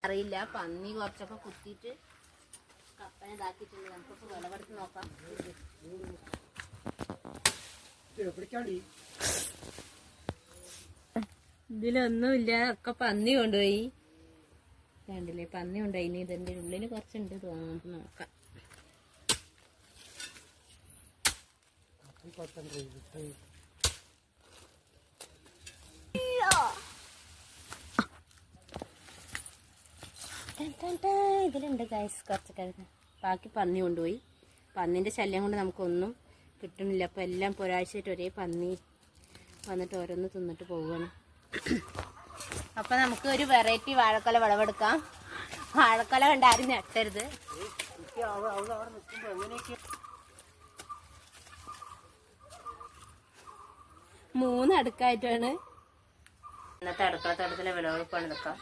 അറിയില്ല. പന്നി കുറച്ചൊക്കെ കുത്തിയിട്ട് കപ്പനെ ഇതാക്കിയിട്ടുണ്ട്. നമുക്കിപ്പോ വിളവെടുത്ത് നോക്കാം. ഇതിലൊന്നുമില്ല, ഒക്കെ പന്നി കൊണ്ടുപോയി. കണ്ടില്ലേ, പന്നി കൊണ്ടുപോയി. ഇനി ഇതിന്റെ ഉള്ളിൽ കുറച്ചുണ്ട് തോന്നുന്നു, നോക്കാം. ഇതിലുണ്ട് ഗൈസ് കുറച്ചൊക്കെ. ബാക്കി പന്നി കൊണ്ടുപോയി. പന്നിന്റെ ശല്യം കൊണ്ട് നമുക്കൊന്നും കിട്ടുന്നില്ല. അപ്പൊ എല്ലാം ഒരാഴ്ചയായിട്ട് ഒരേ പന്നി വന്നിട്ട് ഓരോന്ന് തിന്നിട്ട് പോവുകയാണ്. അപ്പൊ നമുക്ക് ഒരു വെറൈറ്റി വാഴക്കൊല വിളവെടുക്കാം. വാഴക്കൊല കണ്ട് ആരും ഞെട്ടരുത്. മൂന്നടുക്കായിട്ടാണ് ഇന്നത്തെ അടുക്കളത്തോട്ടത്തിലെ വിളവെടുപ്പാണ് ഇതൊക്കെ.